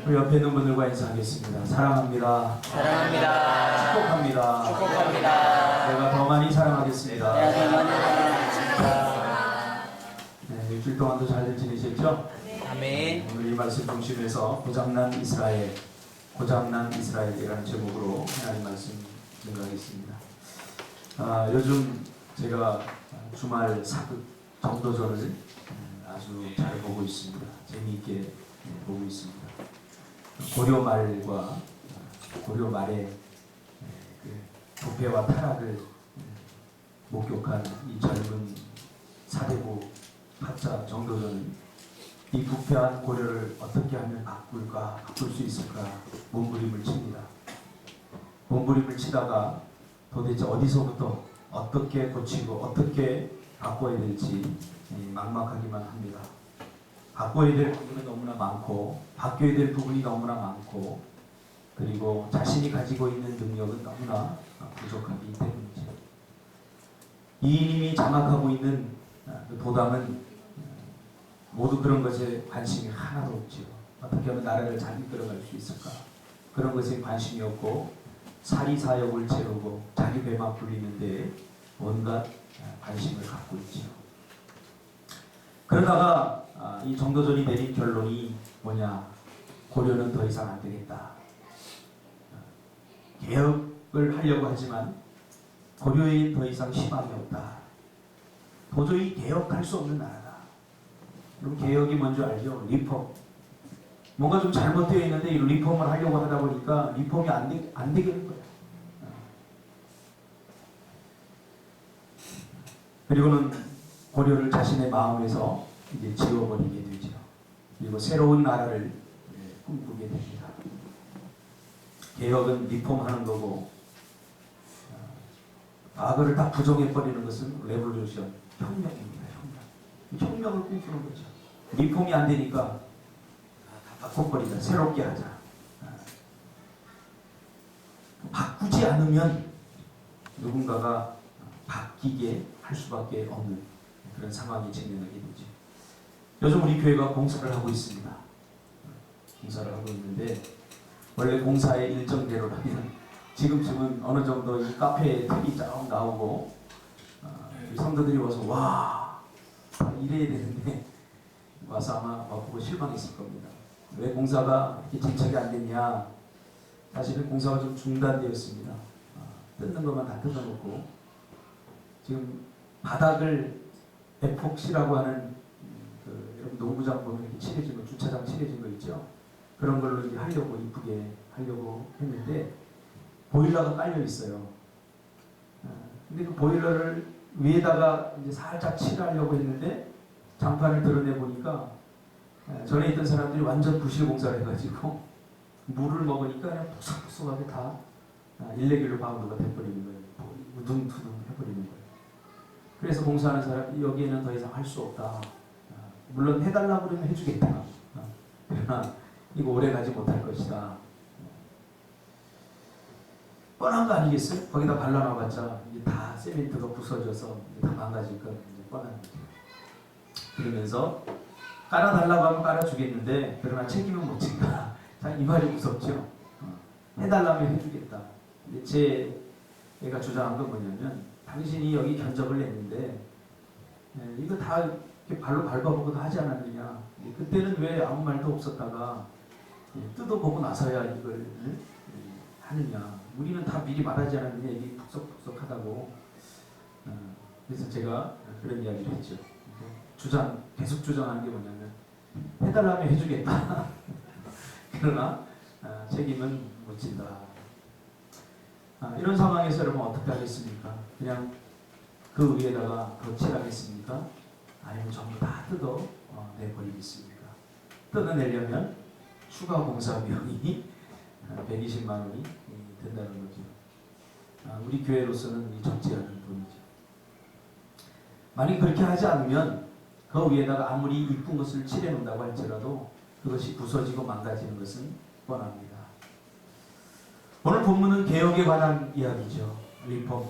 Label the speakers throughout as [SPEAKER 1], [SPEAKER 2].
[SPEAKER 1] 우리 옆에 있는 분들과 인사하겠습니다. 사랑합니다.
[SPEAKER 2] 사랑합니다.
[SPEAKER 1] 축복합니다.
[SPEAKER 2] 축복합니다.
[SPEAKER 1] 내가 더 많이 사랑하겠습니다.
[SPEAKER 2] 내가 더 많이 사랑합니다.
[SPEAKER 1] 네, 일주일 동안도 잘들 지내셨죠?
[SPEAKER 2] 아멘.
[SPEAKER 1] 오늘 이 말씀 중심에서 고장난 이스라엘이라는 제목으로 하나님 말씀 증거하겠습니다. 요즘 제가 주말 사극 정도전을 아주 잘 보고 있습니다. 재미있게 보고 있습니다. 고려 말의 그 부패와 타락을 목격한 이 젊은 사대부 학자 정도전은 이 부패한 고려를 어떻게 하면 바꿀 수 있을까 몸부림을 칩니다. 몸부림을 치다가 도대체 어디서부터 어떻게 고치고 어떻게 바꿔야 될지 막막하기만 합니다. 바꿔야 될 부분이 너무나 많고 바뀌어야 될 부분이 너무나 많고 그리고 자신이 가지고 있는 능력은 너무나 부족하기 때문이죠. 이인임이 장악하고 있는 그 도당은 모두 그런 것에 관심이 하나도 없죠. 어떻게 하면 나라를 잘 이끌어갈 수 있을까? 그런 것에 관심이 없고 사리사욕을 채우고 자기 배만 불리는 데에 온갖 관심을 갖고 있죠. 그러다가 이 정도전이 내린 결론이 뭐냐? 고려는 더 이상 안 되겠다. 개혁을 하려고 하지만 고려에 더 이상 희망이 없다. 도저히 개혁할 수 없는 나라다. 그럼 개혁이 뭔지 알죠? 리폼. 뭔가 좀 잘못되어 있는데 이 리폼을 하려고 하다 보니까 리폼이 안 되겠는 거야. 그리고는 고려를 자신의 마음에서 이제 지워버리게 되죠. 그리고 새로운 나라를 꿈꾸게 됩니다. 개혁은 리폼하는 거고 과거를 다 부정해버리는 것은 레볼루션, 혁명입니다. 혁명을 꿈꾸는 거죠. 리폼이 안 되니까 다 바꿔버리자. 새롭게 하자. 바꾸지 않으면 누군가가 바뀌게 할 수밖에 없는 그런 상황이 진행하게 되죠. 요즘 우리 교회가 공사를 하고 있습니다. 공사를 하고 있는데 원래 공사의 일정대로라면 지금쯤은 어느 정도 이 카페에 틀이 쫙 나오고 성도들이 와서 와 이래야 되는데 와서 아마 보고 실망했을 겁니다. 왜 공사가 이렇게 진척이 안 됐냐? 사실은 공사가 좀 중단되었습니다. 뜯는 것만 다 뜯어놓고 지금 바닥을 에폭시라고 하는 여러분 농구장 보면 이렇게 칠해진 거, 주차장 칠해진 거 있죠? 그런 걸로 이제 하려고 이쁘게 하려고 했는데 보일러가 깔려 있어요. 근데 그 보일러를 위에다가 이제 살짝 칠하려고 했는데 장판을 드러내 보니까 전에 있던 사람들이 완전 부실 공사를 해가지고 물을 먹으니까 그냥 푹석푹석하게 다 일레길로 바운드가 돼버리는 거예요. 우둥투둥 해버리는 거예요. 그래서 공사하는 사람이 여기에는 더 이상 할 수 없다. 물론 해달라고 그러면 해주겠다. 그러나 이거 오래 가지 못할 것이다. 뻔한 거 아니겠어요? 거기다 발라놔봤자 이제 다 세멘트가 부서져서 이제 다 망가질 거 이제 뻔한 거죠. 그러면서 깔아달라고 하면 깔아주겠는데 그러나 책임은 못 진다. 자, 이 말이 무섭죠. 해달라면 해주겠다. 근데 제가 주장한 건 뭐냐면 당신이 여기 견적을 냈는데 이거 다 이렇게 발로 밟아보고도 하지 않았느냐. 그때는 왜 아무 말도 없었다가 뜯어보고 나서야 이걸 하느냐. 우리는 다 미리 말하지 않았느냐. 이게 푹석푹석하다고. 그래서 제가 그런 이야기를 했죠. 계속 주장하는 게 뭐냐면 해달라면 해주겠다. 그러나 책임은 못 진다. 이런 상황에서 여러분 어떻게 하겠습니까? 그냥 그 위에다가 덧칠하겠습니까? 아니면 전부 다 뜯어내버리겠습니까? 뜯어내려면 추가 공사 비용이 120만 원이 된다는 거죠. 우리 교회로서는 적지 않은 돈이죠. 만약 그렇게 하지 않으면 그 위에다가 아무리 이쁜 것을 칠해놓는다고 할지라도 그것이 부서지고 망가지는 것은 뻔합니다. 오늘 본문은 개혁에 관한 이야기죠. 리폼.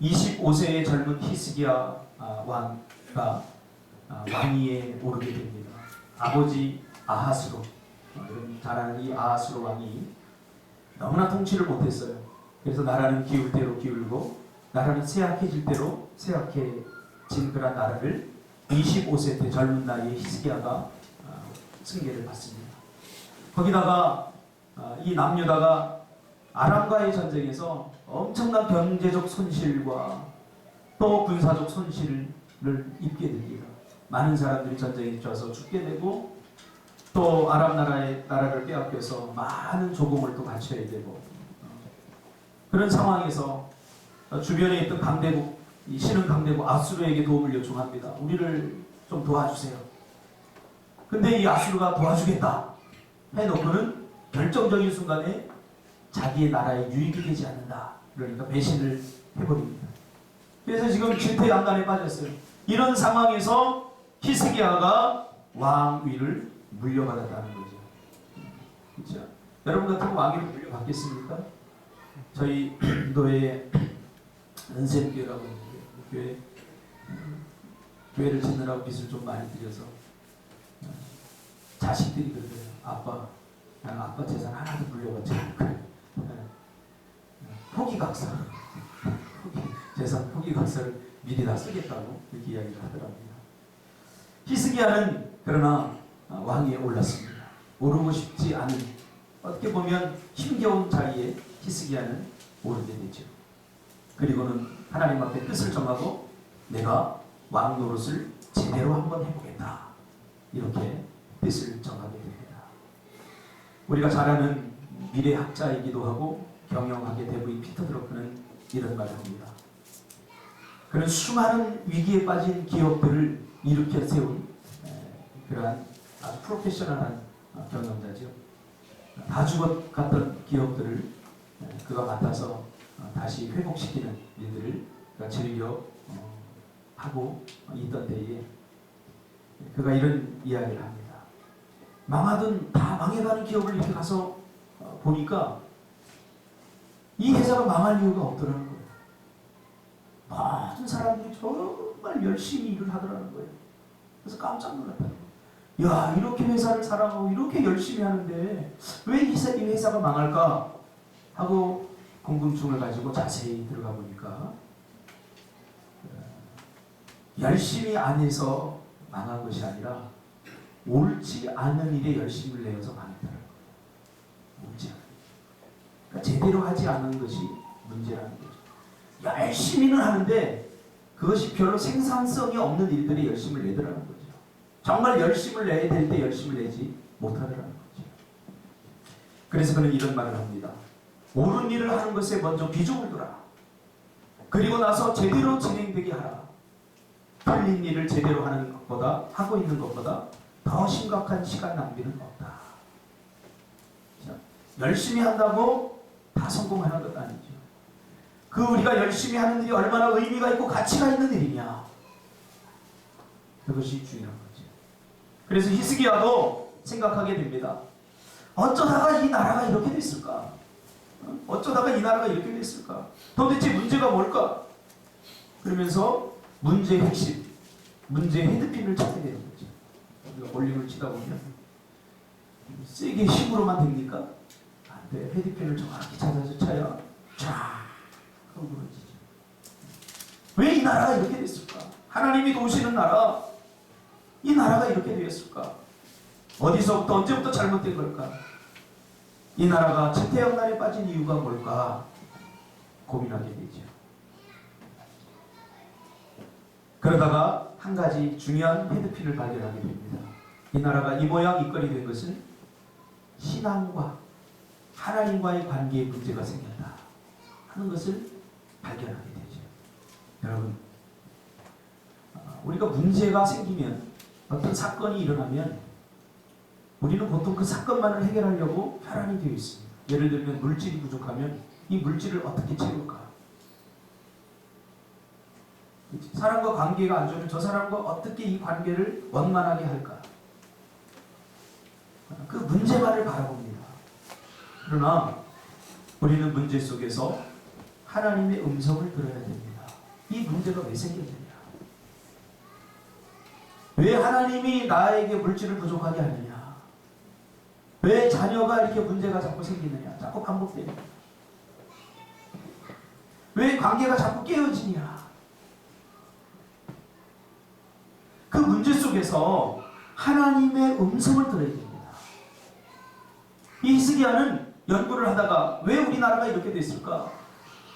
[SPEAKER 1] 25세의 젊은 히스기야 왕가 왕위에 오르게 됩니다. 아버지 아하스로 이런 잘하는 이 아하스로 왕이 너무나 통치를 못했어요. 그래서 나라는 기울 대로 기울고 나라는 쇠약해질 대로 쇠약해진 그런 나라를 25세 때 젊은 나이에 히스기야가 승계를 받습니다. 거기다가 이 남유다가 아람과의 전쟁에서 엄청난 경제적 손실과 또 군사적 손실을 입게 됩니다. 많은 사람들이 전쟁에 져서 죽게 되고 또 아람 나라를 빼앗겨서 많은 조공을 또 바쳐야 되고 그런 상황에서 주변에 있던 강대국, 이 신흥 강대국 아수르에게 도움을 요청합니다. 우리를 좀 도와주세요. 근데 이 아수르가 도와주겠다 해놓고는 결정적인 순간에 자기의 나라에 유익이 되지 않는다. 그러니까 배신을 해버립니다. 그래서 지금 질퇴양단에 빠졌어요. 이런 상황에서 히스기야가 왕위를 물려받았다는 거죠. 그렇죠? 여러분 같은 왕위를 물려받겠습니까? 저희 인도에 은샘교회라고 있는데 교회를 짓느라고 빚을 좀 많이 들여서 자식들이 그래요. 아빠, 난 아빠 재산 하나도 물려받지 않을 거야. 포기각서, 재산 포기각서를 미리 다 쓰겠다고 이렇게 이야기를 하더랍니다. 히스기야는 그러나 왕위에 올랐습니다. 오르고 싶지 않은, 어떻게 보면 힘겨운 자리에 히스기야는 오르게 되죠. 그리고는 하나님 앞에 뜻을 정하고 내가 왕 노릇을 제대로 한번 해보겠다. 이렇게 뜻을 정하게 됩니다. 우리가 잘 아는 미래학자이기도 하고 경영학의 대부인 피터 드러크는 이런 말을 합니다. 그런 수많은 위기에 빠진 기업들을 일으켜 세운 그러한 아주 프로페셔널한 경영자죠. 다 죽어갔던 기업들을 그가 맡아서 다시 회복시키는 일들을 그가 즐겨 하고 있던 때에 그가 이런 이야기를 합니다. 망하던 다 망해가는 기업을 이렇게 가서 보니까 이 회사가 망할 이유가 없더라는 거예요. 모든 사람들이 정말 열심히 일을 하더라는 거예요. 그래서 깜짝 놀랐다는 거예요. 야, 이렇게 회사를 사랑하고 이렇게 열심히 하는데 왜 이 회사가 망할까 하고 궁금증을 가지고 자세히 들어가 보니까 열심히 안 해서 망한 것이 아니라 옳지 않은 일에 열심을 내어서 망했다는 거예요. 옳지 않은. 그러니까 제대로 하지 않은 것이 문제라는 거죠. 열심히는 하는데 그것이 별로 생산성이 없는 일들이 열심을 내더라는 거죠. 정말 열심을 내야 될 때 열심을 내지 못하더라는 거죠. 그래서 그는 이런 말을 합니다. 옳은 일을 하는 것에 먼저 비중을 두라. 그리고 나서 제대로 진행되게 하라. 틀린 일을 제대로 하는 것보다, 하고 있는 것보다 더 심각한 시간 낭비는 없다. 열심히 한다고 다 성공하는 것 아니죠. 그 우리가 열심히 하는 일이 얼마나 의미가 있고 가치가 있는 일이냐. 그것이 중요한 거죠. 그래서 히스기야도 생각하게 됩니다. 어쩌다가 이 나라가 이렇게 됐을까? 어쩌다가 이 나라가 이렇게 됐을까? 도대체 문제가 뭘까? 그러면서 문제의 핵심, 문제의 헤드핀을 찾게 되는 거죠. 우리가 볼링을 치다 보면 세게 힘으로만 됩니까? 안 돼. 헤드핀을 정확히 찾아서 쳐야 쫙 하고 그러지죠. 왜 이 나라가 이렇게 됐을까? 하나님이 도우시는 나라, 이 나라가 이렇게 되었을까? 어디서부터 언제부터 잘못된 걸까? 이 나라가 채태양난에 빠진 이유가 뭘까? 고민하게 되죠. 그러다가 한 가지 중요한 헤드핀을 발견하게 됩니다. 이 나라가 이 모양 이 꼴이 된 것은 신앙과 하나님과의 관계에 문제가 생겼다 하는 것을 발견하게 되죠. 여러분, 우리가 문제가 생기면, 어떤 사건이 일어나면 우리는 보통 그 사건만을 해결하려고 혈안이 되어 있습니다. 예를 들면 물질이 부족하면 이 물질을 어떻게 채울까? 사람과 관계가 안 좋으면 저 사람과 어떻게 이 관계를 원만하게 할까? 그 문제만을 바라봅니다. 그러나 우리는 문제 속에서 하나님의 음성을 들어야 됩니다. 이 문제가 왜 생겼느냐? 왜 하나님이 나에게 물질을 부족하게 하느냐? 왜 자녀가 이렇게 문제가 자꾸 생기느냐? 자꾸 반복되느냐? 왜 관계가 자꾸 깨어지냐? 그 문제 속에서 하나님의 음성을 들어야 됩니다. 이 히스기야는 연구를 하다가 왜 우리나라가 이렇게 됐을까?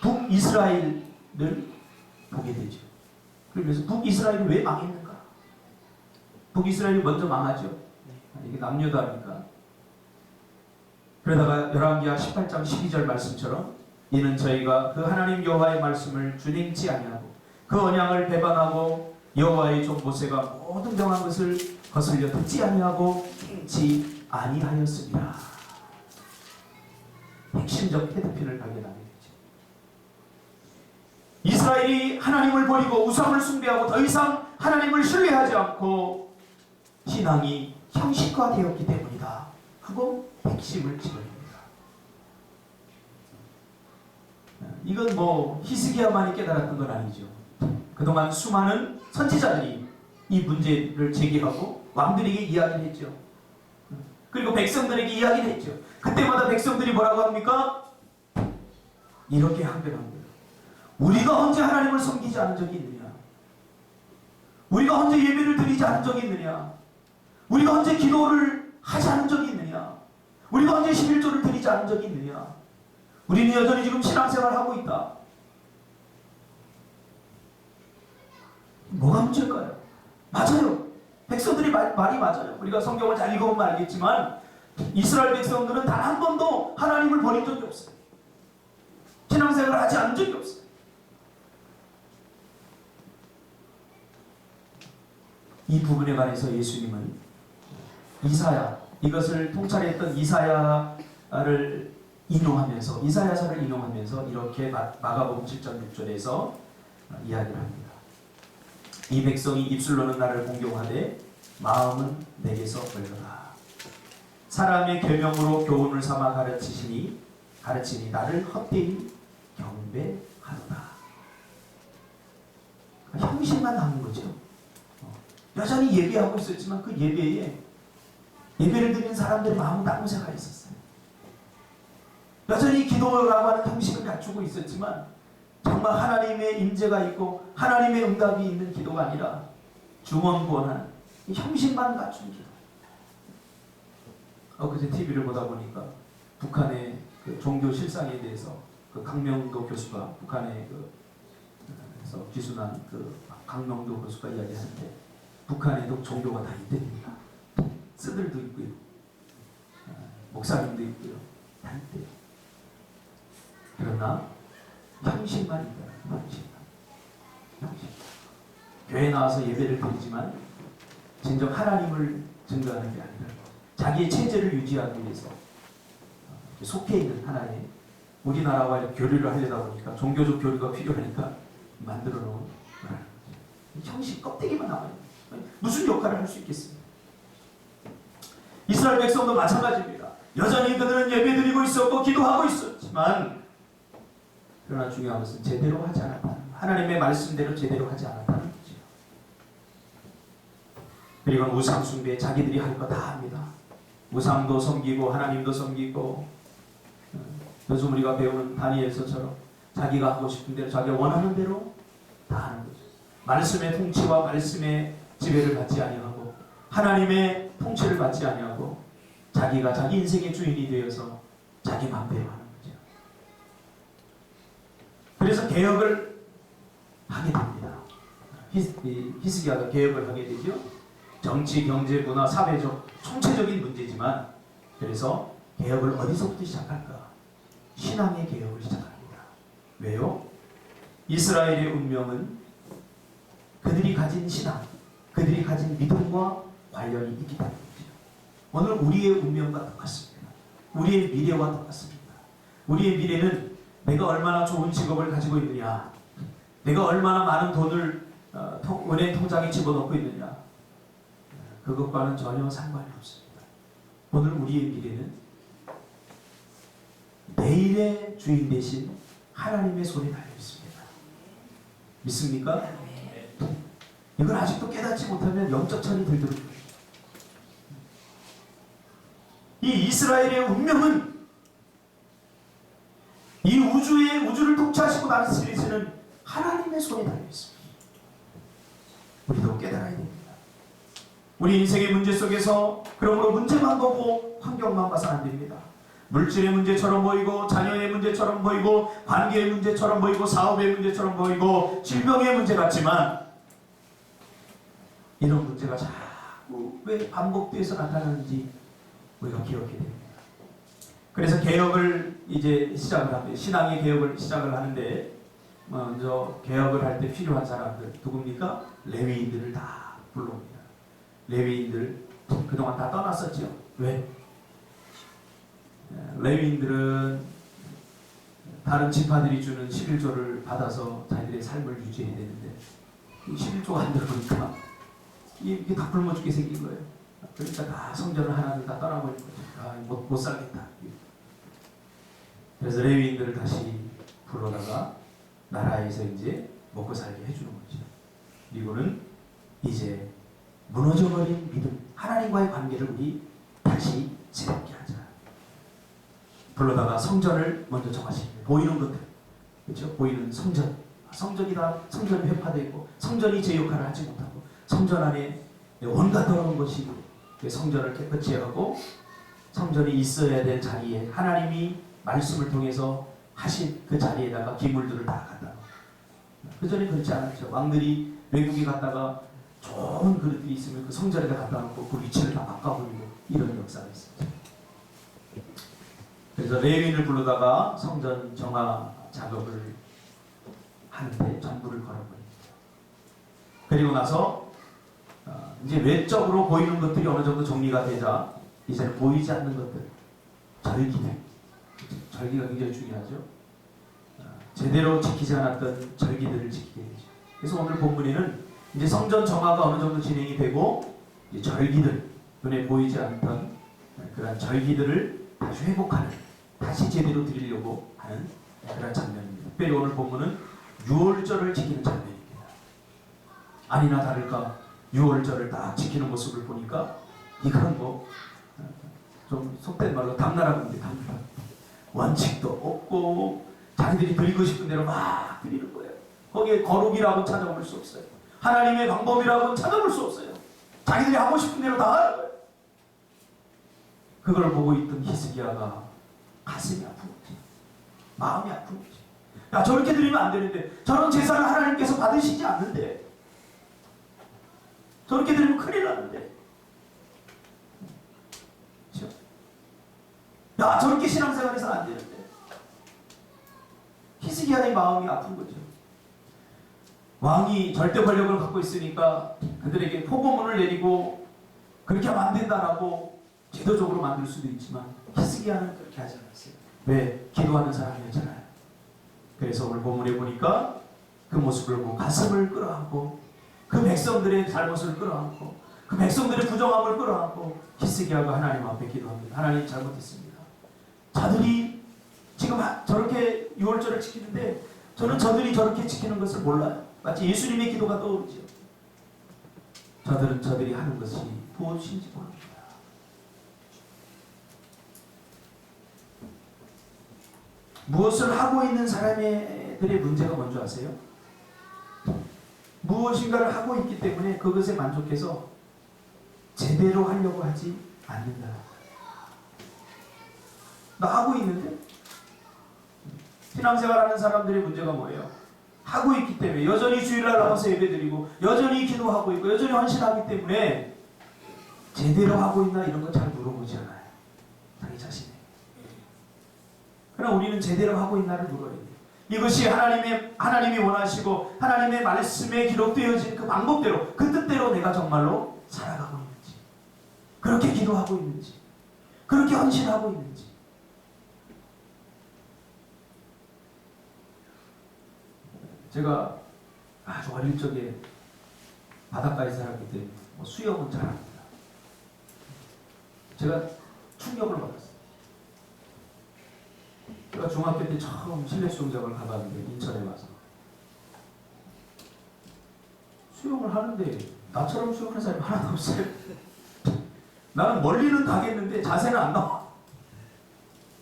[SPEAKER 1] 북이스라엘을 보게 되죠. 그래서 북이스라엘이 왜 망했는가? 북이스라엘이 먼저 망하죠. 이게 남녀다니까. 그러다가 열왕기하 18장 12절 말씀처럼 이는 저희가 그 하나님 여호와의 말씀을 준행치 아니하고 그 언약을 배반하고 여호와의 종 모세가 모든 명한 것을 거슬려 듣지 아니하고 행치 아니하였습니다. 핵심적 헤드핀을 발견하게 되죠. 이스라엘이 하나님을 버리고 우상을 숭배하고 더 이상 하나님을 신뢰하지 않고 신앙이 형식화되었기 때문이다 하고 핵심을 집어냅니다. 이건 뭐 히스기야만이 깨달았던 건 아니죠. 그동안 수많은 선지자들이 이 문제를 제기하고 왕들에게 이야기를 했죠. 그리고 백성들에게 이야기를 했죠. 그때마다 백성들이 뭐라고 합니까? 이렇게 항변합니다. 우리가 언제 하나님을 섬기지 않은 적이 있느냐? 우리가 언제 예배를 드리지 않은 적이 있느냐? 우리가 언제 기도를 하지 않은 적이 있느냐? 우리가 언제 11조를 드리지 않은 적이 있느냐? 우리는 여전히 지금 신앙생활을 하고 있다. 뭐가 문제일까요? 맞아요. 백성들이 말이 맞아요. 우리가 성경을 잘 읽어보면 알겠지만 이스라엘 백성들은 단 한 번도 하나님을 버린 적이 없어요. 신앙생활을 하지 않은 적이 없어요. 이 부분에 관해서 예수님은 이사야, 이것을 통찰했던 이사야를 인용하면서 이사야서를 인용하면서 이렇게 마가복음 7장 6절에서 이야기를 합니다. 이 백성이 입술로는 나를 공경하되 마음은 내게서 멀더라. 사람의 계명으로 교훈을 삼아 가르치니 나를 헛되이 경배하도다. 형식만 하는 거죠. 여전히 예배하고 있었지만 그 예배에 예배를 드리는 사람들의 마음은 딴 곳에 가 있었어요. 여전히 기도라고 하는 형식을 갖추고 있었지만 정말 하나님의 임재가 있고 하나님의 응답이 있는 기도가 아니라 중언부언하는 형식만 갖춘 기도. 그제 TV를 보다 보니까 북한의 그 종교 실상에 대해서 그 강명도 교수가 북한의 그래서 기순한 그 강명도 교수가 이야기하는데 북한에도 종교가 다 있답니다. 스들도 있고요, 목사님도 있고요, 다 있대요. 그러나 형식만 있다. 형식. 교회 나와서 예배를 드리지만 진정 하나님을 증거하는 게 아니라 자기의 체제를 유지하기 위해서 속해 있는 하나의 우리나라와 교류를 하려다 보니까 종교적 교류가 필요하니까 만들어 놓은 형식 껍데기만 남아요. 무슨 역할을 할 수 있겠습니까? 이스라엘 백성도 마찬가지입니다. 여전히 그들은 예배드리고 있었고 기도하고 있었지만 그러나 중요한 것은 제대로 하지 않았다는, 하나님의 말씀대로 제대로 하지 않았다는 거죠. 그리고 우상 숭배 자기들이 할 거 다 합니다. 우상도 섬기고 하나님도 섬기고, 요즘 우리가 배우는 다니엘서처럼 자기가 하고 싶은 대로 자기가 원하는 대로 다 하는 거죠. 말씀의 통치와 말씀의 지배를 받지 아니하고 하나님의 통치를 받지 아니하고 자기가 자기 인생의 주인이 되어서 자기 마음대로 하는 거죠. 그래서 개혁을 하게 됩니다. 히스기야가 개혁을 하게 되죠. 정치, 경제, 문화, 사회적, 총체적인 문제지만 그래서 개혁을 어디서부터 시작할까? 신앙의 개혁을 시작합니다. 왜요? 이스라엘의 운명은 그들이 가진 신앙, 그들이 가진 믿음과 관련이 있기 때문이죠. 오늘 우리의 운명과 똑같습니다. 우리의 미래와 똑같습니다. 우리의 미래는 내가 얼마나 좋은 직업을 가지고 있느냐, 내가 얼마나 많은 돈을 은행 통장에 집어넣고 있느냐, 그것과는 전혀 상관이 없습니다. 오늘 우리의 미래는 내일의 주인 대신 하나님의 손에 달려 있습니다. 믿습니까? 이걸 아직도 깨닫지 못하면 영적 철이 들도록 이 이스라엘의 운명은 이 우주를 통치하시고 다스리시는 하나님의 손에 달려 있습니다. 우리도 깨달아야 됩니다. 우리 인생의 문제 속에서 그러므로 문제만 보고 환경만 봐서는 안 됩니다. 물질의 문제처럼 보이고, 자녀의 문제처럼 보이고, 관계의 문제처럼 보이고, 사업의 문제처럼 보이고, 질병의 문제 같지만 이런 문제가 자꾸 왜 반복돼서 나타나는지 우리가 기억해야 됩니다. 그래서 개혁을 이제 시작을 합니다. 신앙의 개혁을 시작을 하는데 먼저 개혁을 할 때 필요한 사람들 누굽니까? 레위인들을 다 불러옵니다. 레위인들 그동안 다 떠났었죠. 왜? 레위인들은 다른 지파들이 주는 11조를 받아서 자기들의 삶을 유지해야 되는데 11조가 안 들어오니까 이게 다 굶어 죽게 생긴 거예요. 그러니까 다 성전을 하나를 다 떠나버린 거죠. 못 살겠다. 그래서 레위인들을 다시 불러다가 나라에서 이제 먹고 살게 해주는 거죠. 그리고는 이제 무너져버린 믿음, 하나님과의 관계를 우리 다시 새롭게 하자. 불러다가 성전을 먼저 정하십니다. 보이는 것들, 그렇죠? 보이는 성전, 성전이다. 성전이 회파되고 성전이 제 역할을 하지 못하고 성전 안에 온갖 더러운 것이 성전을 깨끗이 하고 성전이 있어야 될 자리에 하나님이 말씀을 통해서 하신 그 자리에다가 기물들을 다 갖다 놓고 그전에 그렇지 않았죠. 왕들이 외국에 갔다가 좋은 그릇들이 있으면 그 성전에다 갖다 놓고 그 위치를 다 바꿔버리고 이런 역사가 있었죠. 그래서 레위인을 불러다가 성전 정화 작업을 하는데 전부를 걸어버립니다. 그리고 나서 이제 외적으로 보이는 것들이 어느 정도 정리가 되자 이제는 보이지 않는 것들, 절기들, 절기가 굉장히 중요하죠. 제대로 지키지 않았던 절기들을 지키게 되죠. 그래서 오늘 본문에는 이제 성전 정화가 어느 정도 진행이 되고 이제 절기들, 눈에 보이지 않던 그런 절기들을 다시 회복하는, 다시 제대로 드리려고 하는 그런 장면입니다. 특별히 오늘 본문은 유월절을 지키는 장면입니다. 아니나 다를까 유월절을 딱 지키는 모습을 보니까 이건 뭐 좀 속된 말로 담나라군데 담나라. 원칙도 없고 자기들이 드리고 싶은 대로 막 드리는 거예요. 거기에 거룩이라고 찾아볼 수 없어요. 하나님의 방법이라고 찾아볼 수 없어요. 자기들이 하고 싶은 대로 다 하는 거예요. 그걸 보고 있던 히스기야가 가슴이 아픈 거지. 마음이 아픈 거지. 야, 저렇게 드리면 안 되는데, 저런 제사를 하나님께서 받으시지 않는데, 저렇게 드리면 큰일 나는데. 그렇죠? 야, 저렇게 신앙생활해서는 안 되는데. 히스기야의 마음이 아픈 거죠. 왕이 절대 권력을 갖고 있으니까 그들에게 포고문을 내리고 그렇게 하면 안 된다라고 제도적으로 만들 수도 있지만 히스기야는 그렇게 하지 않았어요. 왜? 기도하는 사람이었잖아요. 그래서 오늘 본문에 보니까 그 모습을 보고 가슴을 끌어안고 그 백성들의 잘못을 끌어안고 그 백성들의 부정함을 끌어안고 히스기야가 하나님 앞에 기도합니다. 하나님 잘못했습니다. 저들이 지금 저렇게 유월절을 지키는데 저는 저들이 저렇게 지키는 것을 몰라요. 마치 예수님의 기도가 떠오르죠. 저들은 저들이 하는 것이 무엇인지 모릅니다. 무엇을 하고 있는 사람들의 문제가 뭔지 아세요? 무엇인가를 하고 있기 때문에 그것에 만족해서 제대로 하려고 하지 않는다. 나 하고 있는데? 신앙생활하는 사람들의 문제가 뭐예요? 하고 있기 때문에 여전히 주일날 나와서 예배드리고 여전히 기도하고 있고 여전히 헌신하기 때문에 제대로 하고 있나 이런 거 잘 물어보지 않아요. 자기 자신에. 그러나 우리는 제대로 하고 있나를 물어야 돼요. 이것이 하나님이 원하시고 하나님의 말씀에 기록되어진 그 방법대로 그 뜻대로 내가 정말로 살아가고 있는지, 그렇게 기도하고 있는지, 그렇게 헌신하고 있는지. 제가 아주 어릴 적에 바닷가에 살았기 때문에 수영은 잘합니다. 제가 충격을 받았어요. 제가 중학교 때 처음 실내 수영장을 가봤는데 인천에 와서 수영을 하는데 나처럼 수영하는 사람이 하나도 없어요. 나는 멀리는 가겠는데 자세는 안 나와.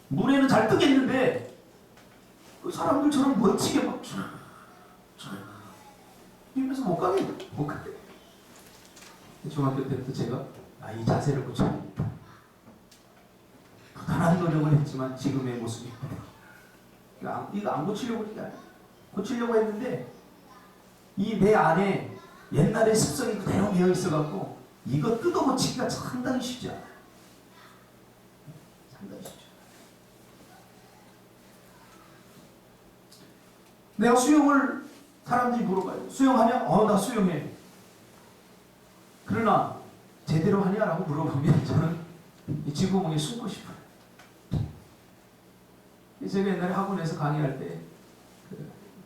[SPEAKER 1] 물에는 잘 뜨겠는데 그 사람들처럼 멋지게 막 이러면서 못 가게. 중학교 때부터 제가 이 자세를 고쳐야겠다. 부단한 노력을 했지만 지금의 모습이 이거 안 고치려고 고치려고 했는데 이 내 안에 옛날의 습성이 그대로 배어 있어갖고 이거 뜯어고치기가 상당히 쉽지 않아요. 상당히 쉽죠. 내가 수영을 사람들이 물어봐요. 수영하냐? 나 수영해. 그러나 제대로 하냐라고 물어보면 저는 이 지구멍에 숨고 싶어요. 제가 옛날에 학원에서 강의할 때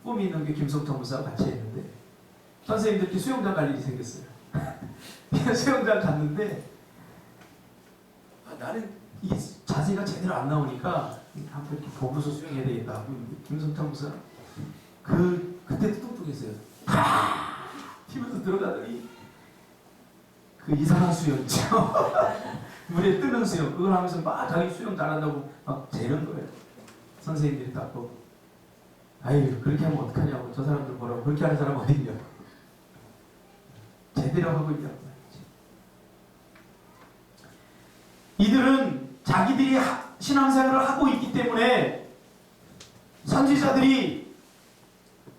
[SPEAKER 1] 꿈이 있는 게 김성태 목사와 같이 했는데 선생님들께 수영장 갈 일이 생겼어요. 수영장 갔는데 나는 이 자세가 제대로 안 나오니까 한번 이렇게 보고서 수영해야 되겠다 하고 김성태 목사 그때도 뚱뚱했어요. 튀면서 들어가더니 그 이상한 수영 있죠. 물에 뜨는 수영 그걸 하면서 막 자기 수영 잘한다고 막 재는 거예요. 선생님들이 딱 아유 그렇게 하면 어떡하냐고 저 사람들 뭐라고 그렇게 하는 사람 어디 있냐고 제대로 하고 있냐고 말이지. 이들은 자기들이 신앙생활을 하고 있기 때문에 선지자들이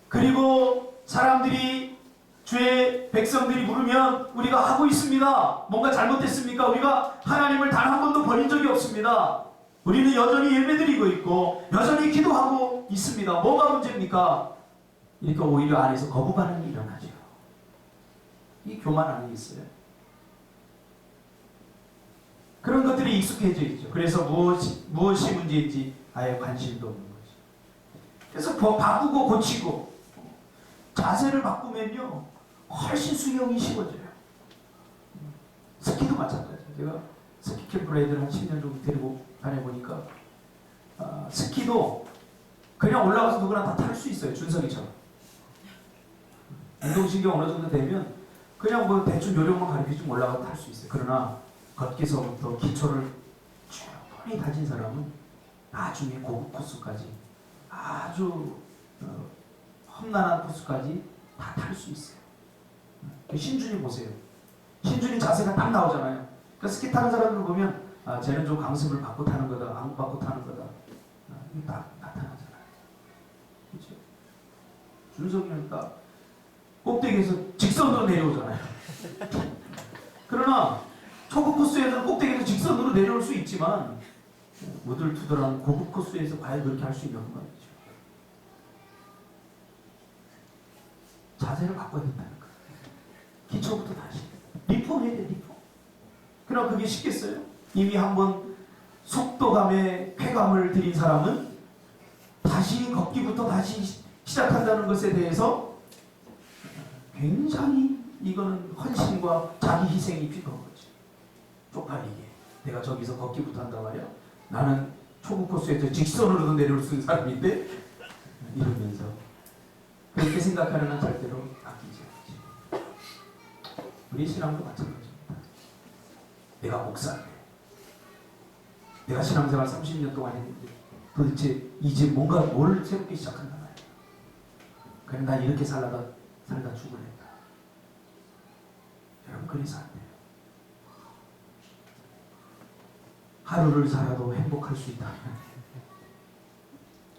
[SPEAKER 1] 그리고 사람들이 주의 백성들이 물으면 우리가 하고 있습니다. 뭔가 잘못됐습니까? 우리가 하나님을 단 한 번도 버린 적이 없습니다. 우리는 여전히 예배드리고 있고 여전히 기도하고 있습니다. 뭐가 문제입니까? 이렇게 오히려 안에서 거부 반응이 일어나죠. 이 교만 아니겠어요? 그런 것들이 익숙해져 있죠. 그래서 무엇이 문제인지 아예 관심도 없는 거죠. 그래서 바꾸고 고치고 자세를 바꾸면요 훨씬 수영이 쉬워져요. 스키도 마찬가지예요. 제가 스키 캠프를 애들 한 10년 정도 데리고 다녀보니까 스키도 그냥 올라가서 누구나 다 탈 수 있어요. 준석이처럼. 운동신경 어느 정도 되면 그냥 뭐 대충 요령만 가르쳐주면 올라가서 탈 수 있어요. 그러나 걷기서부터 기초를 충분히 다진 사람은 나중에 고급 코스까지 아주 험난한 코스까지 다 탈 수 있어요. 신준이 보세요. 신준이 자세가 딱 나오잖아요. 그러니까 스키 타는 사람들 보면 쟤는 좀 강습을 받고 타는 거다, 안 받고 타는 거다. 이게 딱 나타나잖아요. 그렇죠? 준석이는 딱 꼭대기에서 직선으로 내려오잖아요. 그러나 초급 코스에서는 꼭대기에서 직선으로 내려올 수 있지만 우들투들한 고급 코스에서 과연 그렇게 할 수 있냐고 말이죠. 자세를 바꿔야 된다는 거예요. 기초부터 다시 리폼해야 돼. 리폼. 그럼 그게 쉽겠어요? 이미 한번 속도감에 쾌감을 들인 사람은 다시 걷기부터 다시 시작한다는 것에 대해서 굉장히 이거는 헌신과 자기 희생이 필요한 거지. 쪽팔리게 내가 저기서 걷기부터 한단 말이야. 나는 초급 코스에서 직선으로도 내려올 수 있는 사람인데 이러면서 그렇게 생각하는 한 절대로 바뀌지 않지. 우리 신앙도 마찬가지입니다. 내가 목사인데 내가 신앙생활 30년 동안 했는데 도대체 이제 뭔가 뭘 새롭게 시작한단 말이야. 그럼 난 이렇게 살다 죽을랬다. 여러분 그래서 안 돼요. 하루를 살아도 행복할 수 있다면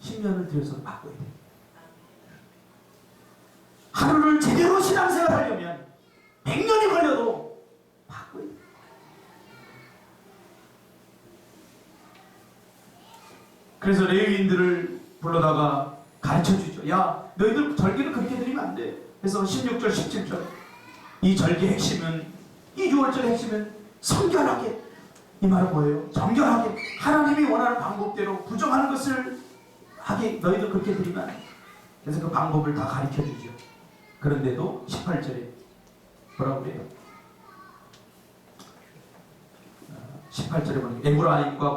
[SPEAKER 1] 10년을 들여서 바꿔야 돼요. 하루를 제대로 신앙생활 하려면 100년이 걸려도 바꿔야 돼요. 그래서 레위인들을 불러다가 가르쳐주죠. 야 너희들 절기를 그렇게 드리면 안 돼. 그래서 16절 17절 이 절기 핵심은 이 6월절 핵심은 성결하게. 이 말은 뭐예요? 정결하게 하나님이 원하는 방법대로 부정하는 것을 하게 너희들 그렇게 드리면 안 돼. 그래서 그 방법을 다 가르쳐주죠. 그런데도 18절에 뭐라고 그래요? 18절에 보니까 에브라임과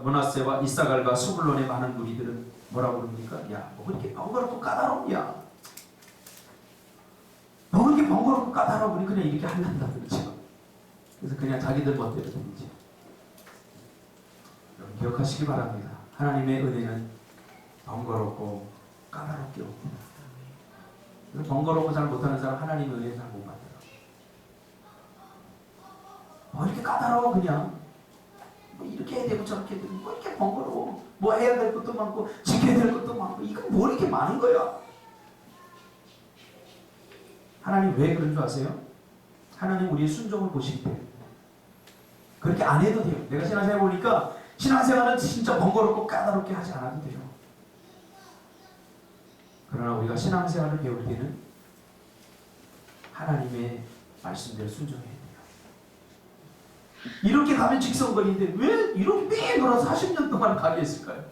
[SPEAKER 1] 므낫세와 이사갈과 스불론의 많은 무리들은 뭐라고 그럽니까? 야, 뭐 그렇게 번거롭고 까다롭냐? 뭐 그렇게 번거롭고 까다로우니 그냥 이렇게 한단다 그렇죠. 그래서 그냥 자기들 멋대로 되지. 여러분 기억하시기 바랍니다. 하나님의 은혜는 번거롭고 까다롭게 옵니다. 그래서 번거롭고 잘 못하는 사람 하나님의 은혜 잘 못 받아요. 뭐 이렇게 까다로워 그냥 뭐 이렇게 해야 되고 저렇게 해야 되고 뭐 이렇게 번거로워 뭐 해야 될 것도 많고 지켜야 될 것도 많고 이건 뭐 이렇게 많은 거야. 하나님 왜 그런 줄 아세요? 하나님 우리의 순종을 보시기 때문에 그렇게 안 해도 돼요. 내가 신앙생활 보니까 신앙생활은 진짜 번거롭고 까다롭게 하지 않아도 돼요. 그러나 우리가 신앙생활을 배울 때는 하나님의 말씀대로 순종해야 돼요. 이렇게 가면 직선거리인데 왜 이렇게 뺑 돌아서 40년 동안 가게 했을까요?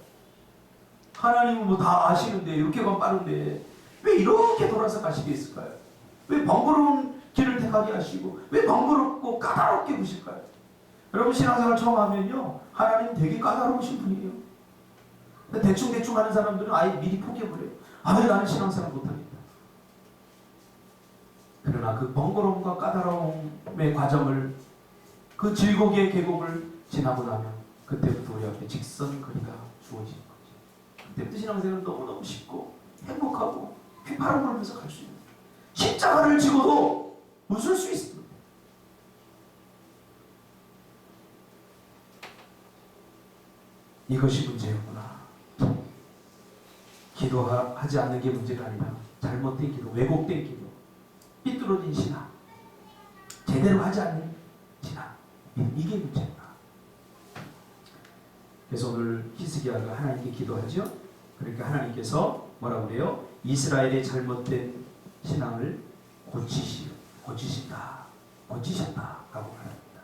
[SPEAKER 1] 하나님은 뭐 다 아시는데 이렇게만 빠른데 왜 이렇게 돌아서 가시게 했을까요? 왜 번거로운 길을 택하게 하시고 왜 번거롭고 까다롭게 구실까요? 여러분 신앙생활 처음 하면요 하나님 되게 까다로우신 분이에요. 대충 하는 사람들은 아예 미리 포기해버려요. 왜 나는 신앙생활 못하겠다. 그러나 그 번거로움과 까다로움의 과정을 그 즐거움의 계곡을 지나고 나면 그때부터 우리 앞에 직선거리가 주어지는 거죠. 그때부터 신앙생활은 너무너무 쉽고 행복하고 휘파람 불면서 갈 수 있는 거예요. 십자가를 지고도 웃을 수 있습니다. 이것이 문제였구나. 기도하지 않는 게 문제가 아니라 잘못된 기도, 왜곡된 기도, 삐뚤어진 신앙, 제대로 하지 않는 신앙, 이게 문제구나. 그래서 오늘 히스기야가 하나님께 기도하죠. 그러니까 하나님께서 뭐라고 그래요? 이스라엘의 잘못된 신앙을 고치셨다라고 말합니다.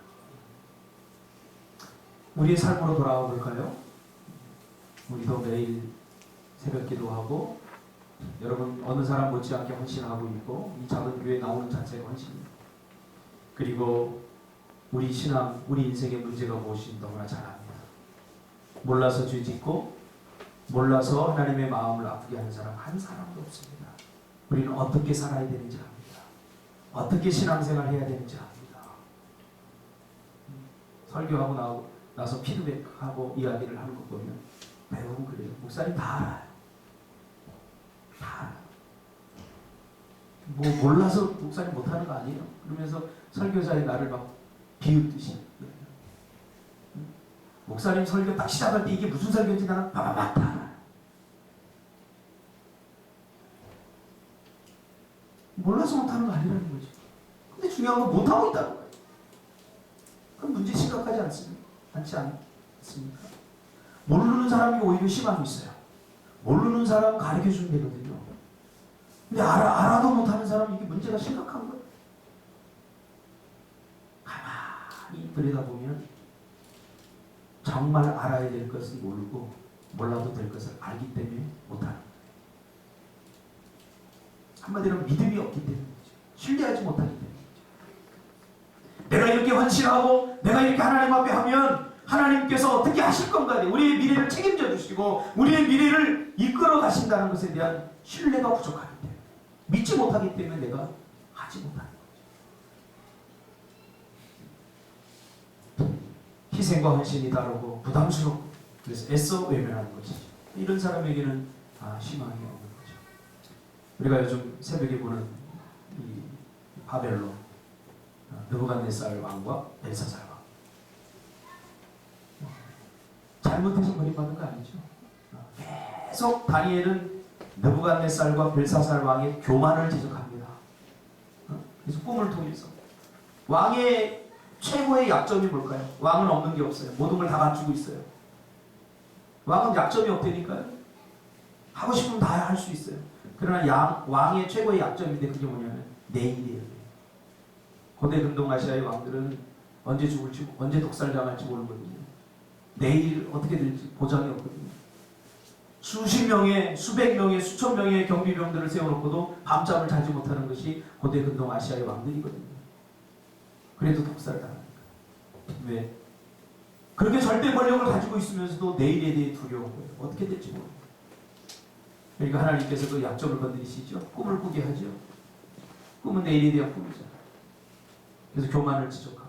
[SPEAKER 1] 우리의 삶으로 돌아와 볼까요? 우리도 매일 새벽 기도하고 여러분 어느 사람 못지않게 헌신하고 있고 이 작은 교회에 나오는 자체가 헌신입니다. 그리고 우리 신앙, 우리 인생의 문제가 무엇인지 너무나 잘 압니다. 몰라서 죄 짓고 몰라서 하나님의 마음을 아프게 하는 사람 한 사람도 없습니다. 우리는 어떻게 살아야 되는지 압니다. 어떻게 신앙생활 해야 되는지 압니다. 설교하고 나서 피드백하고 이야기를 하는 거 보면 대부분 그래요. 목사님 다 알아요. 다 알아요. 뭐 몰라서 목사님 못하는 거 아니에요. 그러면서 설교자의 나를 막 비웃듯이 목사님 설교 딱 시작할 때 이게 무슨 설교인지 나는 바바박 다 알아요. 몰라서 못하는 거 아니라는 거지. 근데 중요한 건 못하고 있다는 거예요. 그럼 문제 심각하지 않지 않습니까? 모르는 사람이 오히려 심함이 있어요. 모르는 사람 가르쳐주면 되거든요. 근데 알아도 못하는 사람 이게 문제가 심각한 거예요. 가만히 들여다보면 정말 알아야 될 것을 모르고 몰라도 될 것을 알기 때문에 못하는 거예요. 한마디로 믿음이 없기 때문이죠. 신뢰하지 못하기 때문이죠. 내가 이렇게 헌신하고 내가 이렇게 하나님 앞에 하면 하나님께서 어떻게 하실 건가? 우리의 미래를 책임져 주시고 우리의 미래를 이끌어 가신다는 것에 대한 신뢰가 부족하기 때문에 믿지 못하기 때문에 내가 하지 못하는 거죠. 희생과 헌신이 다르고 부담스럽고 그래서 애써 외면하는 것이죠. 이런 사람에게는 희망이 없는 거죠. 우리가 요즘 새벽에 보는 이 바벨론 느부갓네살 왕과 벨사살 왕 잘못해서 버림받은 거 아니죠. 계속 다니엘은 느부갓네살과 벨사살 왕의 교만을 지적합니다. 그래서 꿈을 통해서 왕의 최고의 약점이 뭘까요? 왕은 없는 게 없어요. 모든 걸 다 갖추고 있어요. 왕은 약점이 없다니까요. 하고 싶으면 다 할 수 있어요. 그러나 왕의 최고의 약점인데 그게 뭐냐면 내일이에요. 고대 근동아시아의 왕들은 언제 죽을지 언제 독살당할지 모르거든요. 내일 어떻게 될지 보장이 없거든요. 수십 명의 수백 명의 수천 명의 경비병들을 세워놓고도 밤잠을 자지 못하는 것이 고대 근동아시아의 왕들이거든요. 그래도 독살을 당합니다. 왜? 그렇게 절대 권력을 가지고 있으면서도 내일에 대해 두려운 거예요. 어떻게 될지 모르겠어요. 그러니까 하나님께서 그 약점을 건드리시죠. 꿈을 꾸게 하죠. 꿈은 내일에 대한 꿈이잖아요. 그래서 교만을 지적하고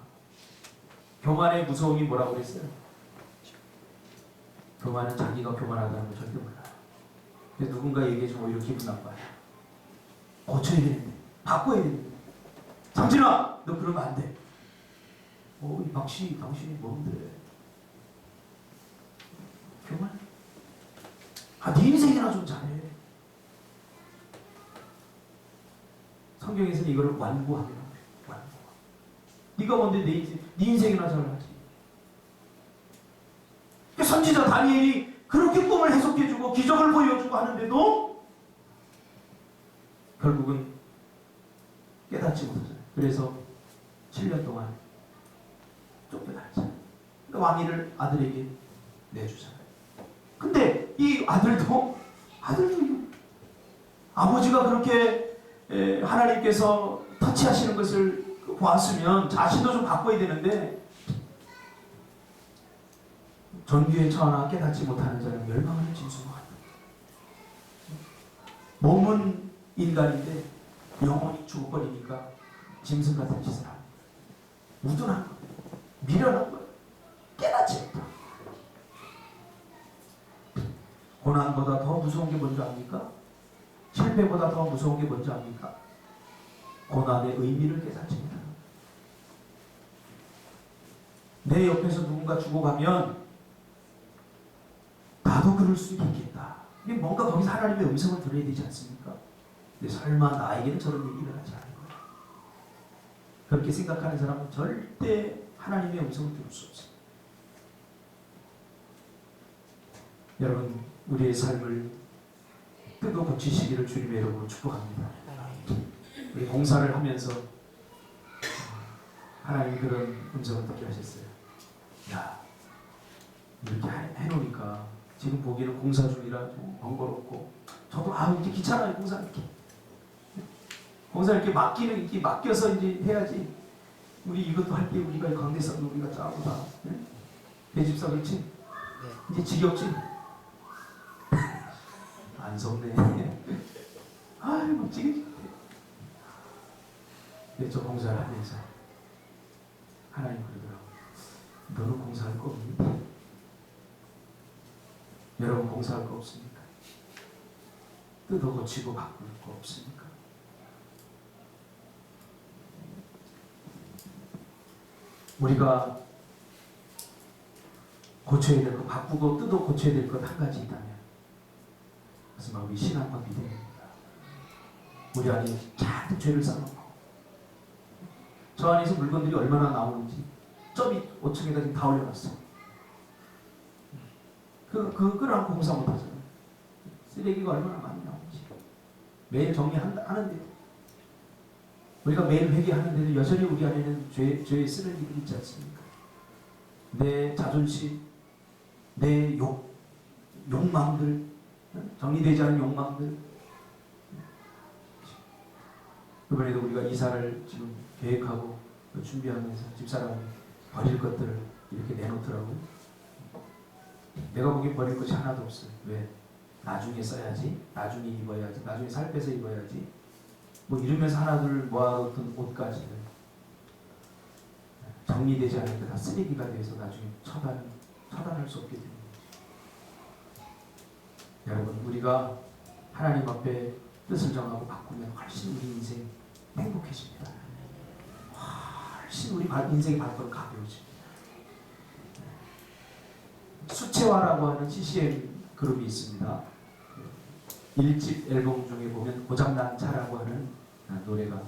[SPEAKER 1] 교만의 무서움이 뭐라고 그랬어요? 교만은 자기가 교만하다는 걸 절대 몰라요. 근데 누군가 얘기해주면 오히려 기분 나빠요. 고쳐야 되는데, 바꿔야 되는데. 장진아, 너 그러면 안 돼. 이 박씨, 당신이 뭔데? 교만? 네 인생이나 좀 잘해. 성경에서는 이거를 완고하게 합니다. 완고. 네가 뭔데 네 인생이나 잘하지. 선지자 다니엘이 그렇게 꿈을 해석해주고 기적을 보여주고 하는데도 결국은 깨닫지 못하잖아요. 그래서 7년 동안 쫓겨났잖아요. 그러니까 왕위를 아들에게 내주잖아요. 근데 이 아들도 아버지가 그렇게 하나님께서 터치하시는 것을 보았으면 자신도 좀 바꿔야 되는데 전교에 처하나 깨닫지 못하는 자는 멸망하는 진수가 같다. 몸은 인간인데 영혼이 죽어버리니까 짐승 같은 짓을 합니다. 우둔한 거예요. 미련한 거예요. 깨닫지 못하고. 고난보다 더 무서운 게 뭔지 압니까? 실패보다 더 무서운 게 뭔지 압니까? 고난의 의미를 깨닫지 못하는 거예요. 내 옆에서 누군가 죽어가면 나도 그럴 수 있겠다. 이게 뭔가 거기서 하나님의 음성을 들어야 되지 않습니까? 근데 설마 나에게는 저런 얘기를 하지 않을 거야. 그렇게 생각하는 사람은 절대 하나님의 음성을 들을 수 없어요. 여러분, 우리의 삶을 뜯어 고치시기를 주님의 이름으로 축복합니다. 우리 봉사를 하면서 하나님이 그런 음성을 듣게 하셨어요. 야, 이렇게 해놓으니까 지금 보기에는 공사 중이라 좀 번거롭고 저도 이제 귀찮아요. 공사 이렇게 맡겨서 이제 해야지. 우리 이것도 할 때 우리가 강대상도 우리가 짜고 다 배집사 그렇지?
[SPEAKER 2] 네.
[SPEAKER 1] 이제 지겹지? 안 속네. 지겹지. 근데 저 공사를 하면서 하나님 그러더라고. 너는 공사할 거 없니? 여러분 공사할 거 없습니까? 뜯어 고치고 바꿀 거 없습니까? 우리가 고쳐야 될 것, 바꾸고 뜯어 고쳐야 될 것 한 가지 있다면 그것은 바로 우리 신앙과 믿음입니다. 우리 안에 잔뜩 죄를 쌓아놓고 저 안에서 물건들이 얼마나 나오는지 점이 5층에다 지금 다 올려놨어. 그걸 안고 공사 못하잖아요. 쓰레기가 얼마나 많이 나오는지 매일 정리하는데 우리가 매일 회개하는데도 여전히 우리 안에는 죄의 쓰레기들이 있지 않습니까? 내 자존심, 내 욕망들, 정리되지 않은 욕망들. 이번에도 우리가 이사를 지금 계획하고 준비하면서 집사람이 버릴 것들을 이렇게 내놓더라고요. 내가 보기엔 버릴 것이 하나도 없어요. 왜? 나중에 써야지, 나중에 입어야지, 나중에 살 빼서 입어야지. 뭐 이러면서 하나둘 모아뒀던 옷까지는 정리되지 않으니까 다 쓰레기가 돼서 나중에 처단할 수 없게 되는 거죠. 여러분, 우리가 하나님 앞에 뜻을 정하고 바꾸면 훨씬 우리 인생 행복해집니다. 훨씬 우리 인생의 발걸음 가벼워집니다. 수채화라고 하는 CCM 그룹이 있습니다. 1집 앨범 중에 보면 고장난 차라고 하는 노래가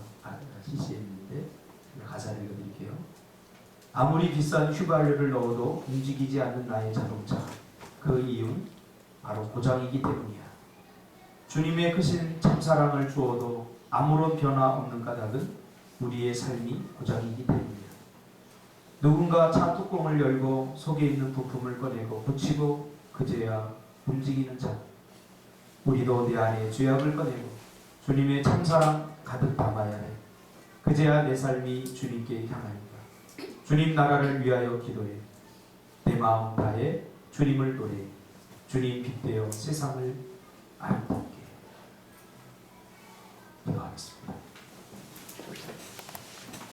[SPEAKER 1] CCM인데 가사를 읽어드릴게요. 아무리 비싼 휘발유를 넣어도 움직이지 않는 나의 자동차, 그 이유는 바로 고장이기 때문이야. 주님의 크신 참사랑을 주어도 아무런 변화 없는 까닭은 우리의 삶이 고장이기 때문이야. 누군가 차 뚜껑을 열고 속에 있는 부품을 꺼내고 붙이고 그제야 움직이는 차. 우리도 내 안에 죄악을 꺼내고 주님의 참사랑 가득 담아야 해. 그제야 내 삶이 주님께 향하니까. 주님 나라를 위하여 기도해. 내 마음 다해 주님을 노래해. 주님 빗대어 세상을 아름답게 해. 기도하겠습니다.